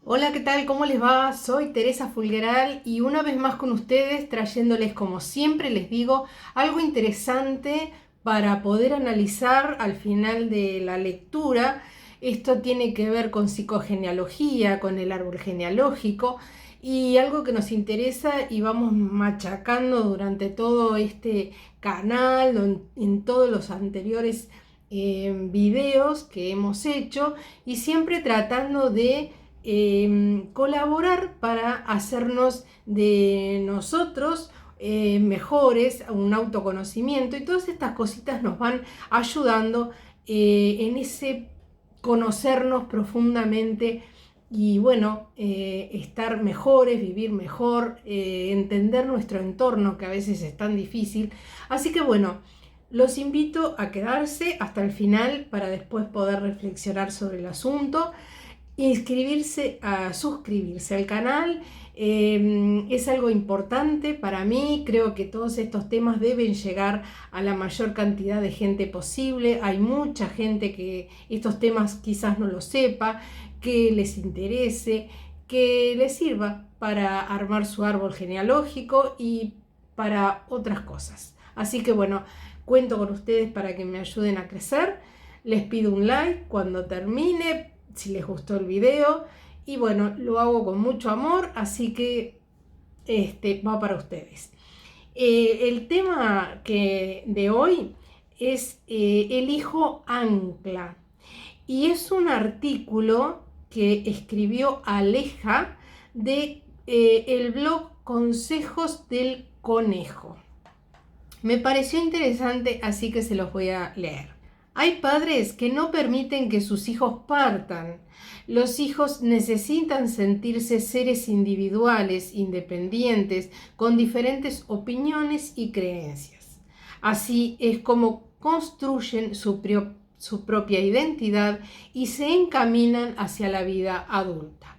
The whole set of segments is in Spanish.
Hola, ¿qué tal? ¿Cómo les va? Soy Teresa Fulgueral y una vez más con ustedes trayéndoles, como siempre les digo, algo interesante para poder analizar al final de la lectura. Esto tiene que ver con psicogenealogía, con el árbol genealógico y algo que nos interesa y vamos machacando durante todo este canal, en todos los anteriores videos que hemos hecho y siempre tratando de colaborar para hacernos de nosotros mejores, un autoconocimiento y todas estas cositas nos van ayudando en ese conocernos profundamente y bueno, estar mejores, vivir mejor, entender nuestro entorno que a veces es tan difícil. Así que bueno, los invito a quedarse hasta el final para después poder reflexionar sobre el asunto. Suscribirse al canal es algo importante para mí. Creo que todos estos temas deben llegar a la mayor cantidad de gente posible. Hay mucha gente que estos temas quizás no lo sepa, que les interese, que les sirva para armar su árbol genealógico y para otras cosas. Así que bueno, cuento con ustedes para que me ayuden a crecer. Les pido un like cuando termine, si les gustó el video, y bueno, lo hago con mucho amor, así que va para ustedes. El tema de hoy es el hijo ancla, y es un artículo que escribió Aleja de el blog Consejos del Conejo. Me pareció interesante, así que se los voy a leer. Hay padres que no permiten que sus hijos partan. Los hijos necesitan sentirse seres individuales, independientes, con diferentes opiniones y creencias. Así es como construyen su propia identidad y se encaminan hacia la vida adulta.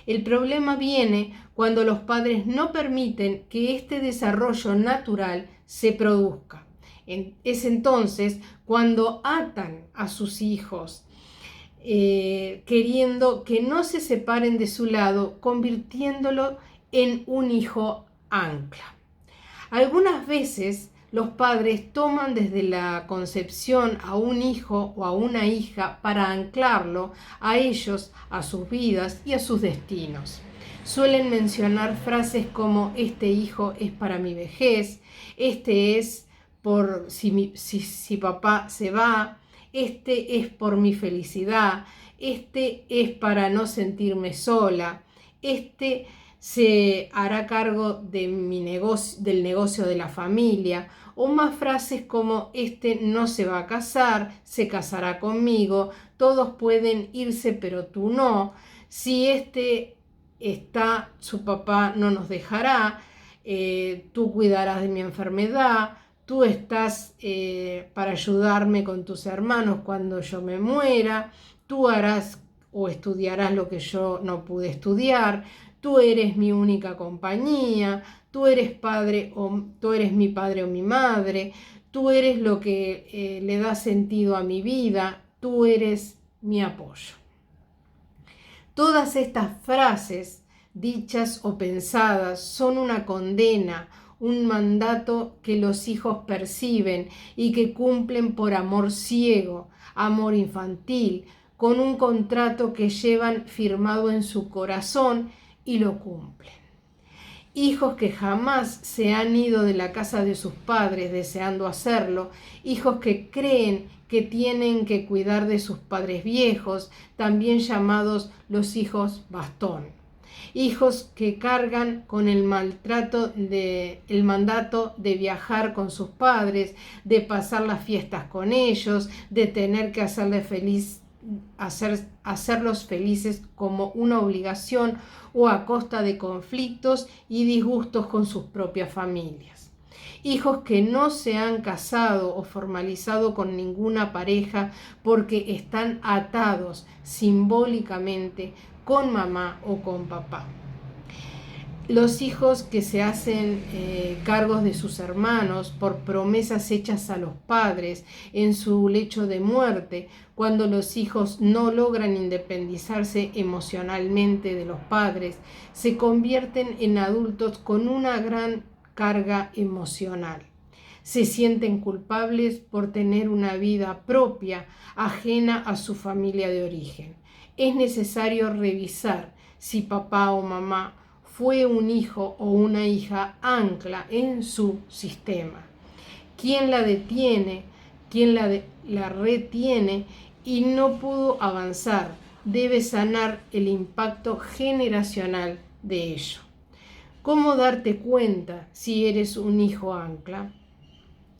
El problema viene cuando los padres no permiten que este desarrollo natural se produzca. Es entonces cuando atan a sus hijos, queriendo que no se separen de su lado, convirtiéndolo en un hijo ancla. Algunas veces los padres toman desde la concepción a un hijo o a una hija para anclarlo a ellos, a sus vidas y a sus destinos. Suelen mencionar frases como este hijo es para mi vejez, este es por si papá se va, este es por mi felicidad, este es para no sentirme sola, este se hará cargo de del negocio de la familia, o más frases como este no se va a casar, se casará conmigo, todos pueden irse pero tú no, si este está, su papá no nos dejará, tú cuidarás de mi enfermedad, tú estás para ayudarme con tus hermanos cuando yo me muera, tú harás o estudiarás lo que yo no pude estudiar, tú eres mi única compañía, tú eres tú eres mi padre o mi madre, tú eres lo que le da sentido a mi vida, tú eres mi apoyo. Todas estas frases, dichas o pensadas, son una condena, un mandato que los hijos perciben y que cumplen por amor ciego, amor infantil, con un contrato que llevan firmado en su corazón y lo cumplen. Hijos que jamás se han ido de la casa de sus padres deseando hacerlo, hijos que creen que tienen que cuidar de sus padres viejos, también llamados los hijos bastón. Hijos que cargan con el el mandato de viajar con sus padres, de pasar las fiestas con ellos, de tener que hacerlos felices como una obligación o a costa de conflictos y disgustos con sus propias familias. Hijos que no se han casado o formalizado con ninguna pareja porque están atados simbólicamente con mamá o con papá. Los hijos que se hacen cargos de sus hermanos por promesas hechas a los padres en su lecho de muerte, cuando los hijos no logran independizarse emocionalmente de los padres, se convierten en adultos con una gran carga emocional. Se sienten culpables por tener una vida propia, ajena a su familia de origen. Es necesario revisar si papá o mamá fue un hijo o una hija ancla en su sistema. ¿Quién la detiene? ¿Quién la retiene y no pudo avanzar? Debe sanar el impacto generacional de ello. ¿Cómo darte cuenta si eres un hijo ancla?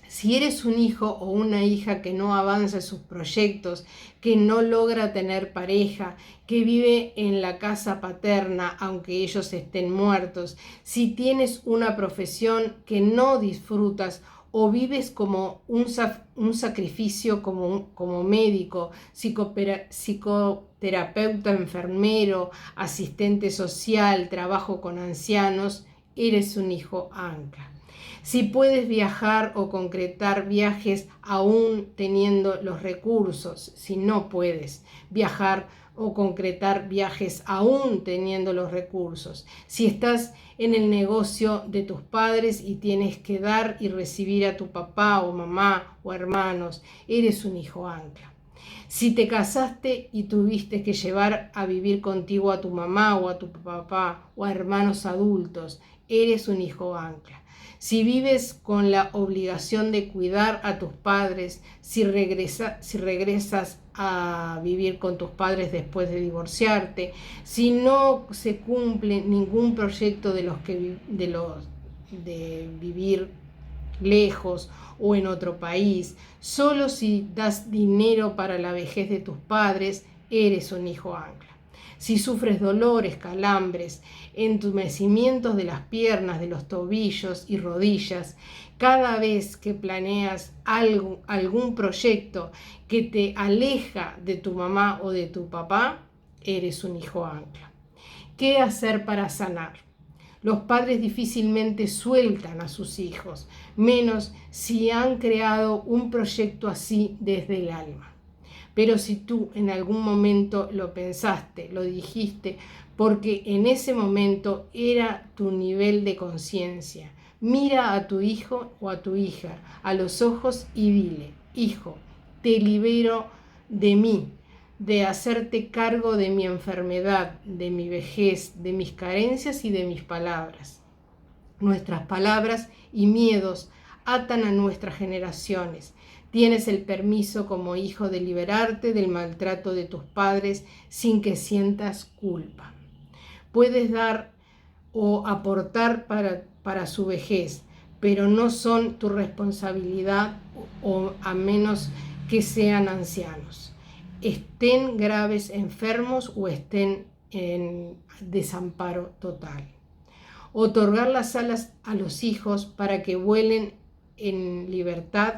Si eres un hijo o una hija que no avanza sus proyectos, que no logra tener pareja, que vive en la casa paterna aunque ellos estén muertos, si tienes una profesión que no disfrutas o vives como un sacrificio como médico, psicoterapeuta, enfermero, asistente social, trabajo con ancianos, eres un hijo ancla. Si puedes viajar o concretar viajes aún teniendo los recursos, si no puedes viajar o concretar viajes aún teniendo los recursos, si estás en el negocio de tus padres y tienes que dar y recibir a tu papá o mamá o hermanos, eres un hijo ancla. Si te casaste y tuviste que llevar a vivir contigo a tu mamá o a tu papá o a hermanos adultos, eres un hijo ancla. Si vives con la obligación de cuidar a tus padres, si regresas a vivir con tus padres después de divorciarte, si no se cumple ningún proyecto de vivir lejos o en otro país, solo si das dinero para la vejez de tus padres, eres un hijo ancla. Si sufres dolores, calambres, entumecimientos de las piernas, de los tobillos y rodillas, cada vez que planeas algún proyecto que te aleja de tu mamá o de tu papá, eres un hijo ancla. ¿Qué hacer para sanar? Los padres difícilmente sueltan a sus hijos, menos si han creado un proyecto así desde el alma. Pero si tú en algún momento lo pensaste, lo dijiste, porque en ese momento era tu nivel de conciencia, mira a tu hijo o a tu hija a los ojos y dile: hijo, te libero de mí, de hacerte cargo de mi enfermedad, de mi vejez, de mis carencias y de mis palabras. Nuestras palabras y miedos atan a nuestras generaciones. Tienes el permiso como hijo de liberarte del maltrato de tus padres sin que sientas culpa. Puedes dar o aportar para su vejez, pero no son tu responsabilidad o a menos que sean ancianos, estén graves, enfermos o estén en desamparo total. Otorgar las alas a los hijos para que vuelen en libertad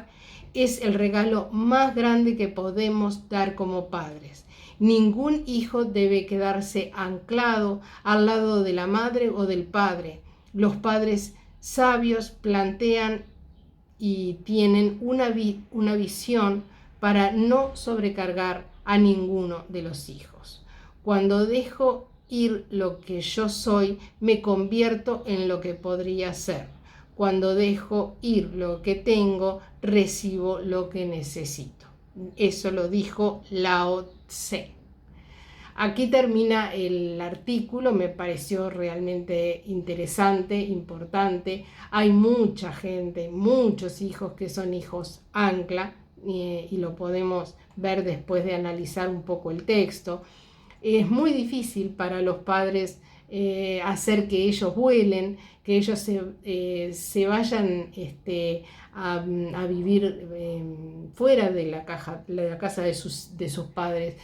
es el regalo más grande que podemos dar como padres. Ningún hijo debe quedarse anclado al lado de la madre o del padre. Los padres sabios plantean y tienen una visión para no sobrecargar a ninguno de los hijos. Cuando dejo ir lo que yo soy, me convierto en lo que podría ser. Cuando dejo ir lo que tengo, recibo lo que necesito. Eso lo dijo Lao Tse. Aquí termina el artículo, me pareció realmente interesante, importante. Hay mucha gente, muchos hijos que son hijos ancla, y lo podemos ver después de analizar un poco el texto. Es muy difícil para los padres hacer que ellos vuelen, que ellos se vayan a vivir fuera de la casa de sus padres.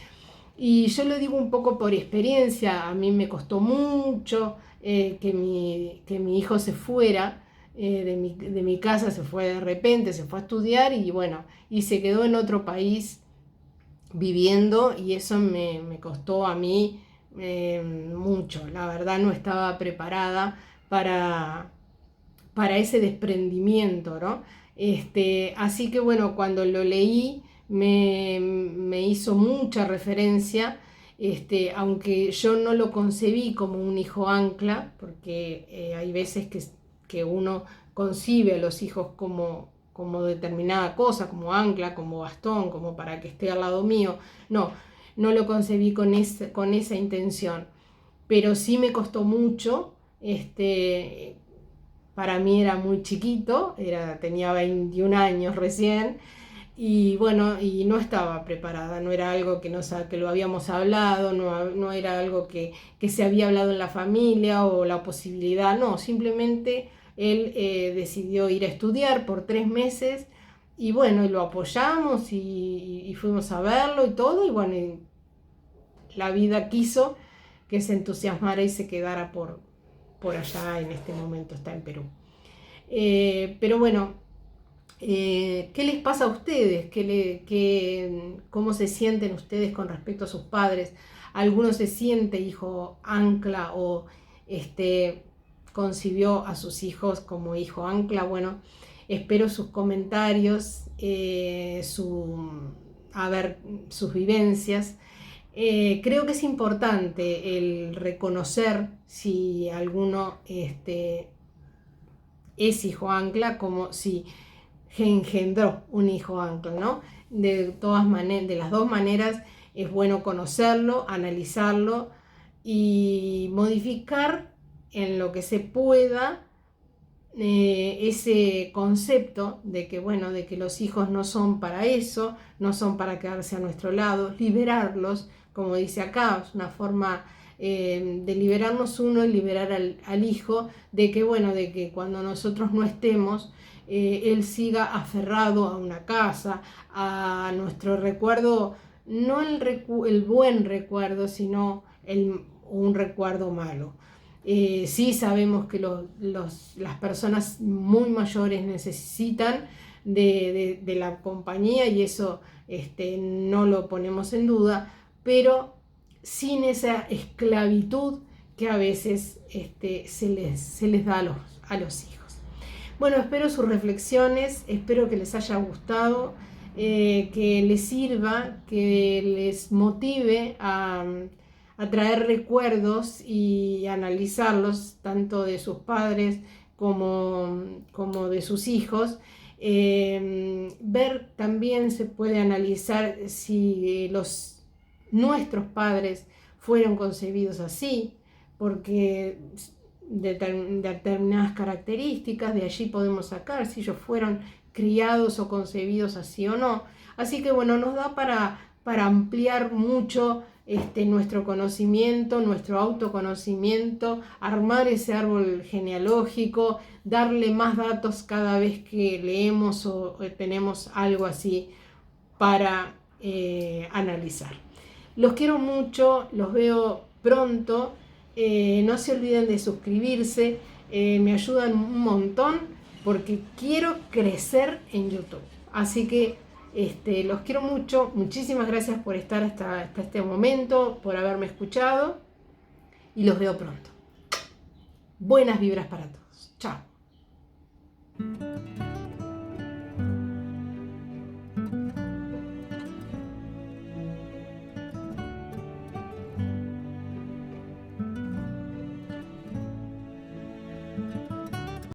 Y yo lo digo un poco por experiencia, a mí me costó mucho que mi hijo se fuera de mi casa, se fue de repente, se fue a estudiar y bueno, y se quedó en otro país viviendo, y eso me costó a mí mucho. La verdad no estaba preparada para ese desprendimiento, ¿no? Así que bueno, cuando lo leí me hizo mucha referencia, aunque yo no lo concebí como un hijo ancla, porque hay veces que uno concibe a los hijos como determinada cosa, como ancla, como bastón, como para que esté al lado mío. No, no lo concebí con esa intención, pero sí me costó mucho. Para mí era muy chiquito, tenía 21 años recién, y bueno, y no estaba preparada, no era algo que lo habíamos hablado, no era algo que se había hablado en la familia o la posibilidad, no, simplemente él decidió ir a estudiar por 3 meses y bueno, y lo apoyamos y fuimos a verlo y todo, y bueno, y la vida quiso que se entusiasmara y se quedara por allá. En este momento está en Perú. Pero bueno, ¿qué les pasa a ustedes? ¿Cómo se sienten ustedes con respecto a sus padres? ¿Alguno se siente hijo ancla o concibió a sus hijos como hijo ancla? Bueno, espero sus comentarios, sus vivencias. Creo que es importante el reconocer si alguno es hijo ancla, como si engendró un hijo ancla, ¿no? De las dos maneras es bueno conocerlo, analizarlo y modificar en lo que se pueda ese concepto de que, bueno, de que los hijos no son para eso, no son para quedarse a nuestro lado, liberarlos, como dice acá, es una forma de liberarnos uno y liberar al hijo, de que, bueno, de que cuando nosotros no estemos, él siga aferrado a una casa, a nuestro recuerdo, no el buen recuerdo, sino un recuerdo malo. Sí sabemos que las personas muy mayores necesitan de la compañía, y eso no lo ponemos en duda, pero sin esa esclavitud que a veces se les da a los hijos. Bueno, espero sus reflexiones, espero que les haya gustado, que les sirva, que les motive a traer recuerdos y analizarlos, tanto de sus padres como de sus hijos. Ver también se puede analizar si nuestros padres fueron concebidos así, porque determinadas características de allí podemos sacar si ellos fueron criados o concebidos así o no. Así que bueno, nos da para ampliar mucho nuestro conocimiento, nuestro autoconocimiento, armar ese árbol genealógico, darle más datos cada vez que leemos o tenemos algo así para analizar. Los quiero mucho, los veo pronto. No se olviden de suscribirse, me ayudan un montón porque quiero crecer en YouTube. Así que los quiero mucho, muchísimas gracias por estar hasta este momento, por haberme escuchado, y los veo pronto. Buenas vibras para todos. Chao.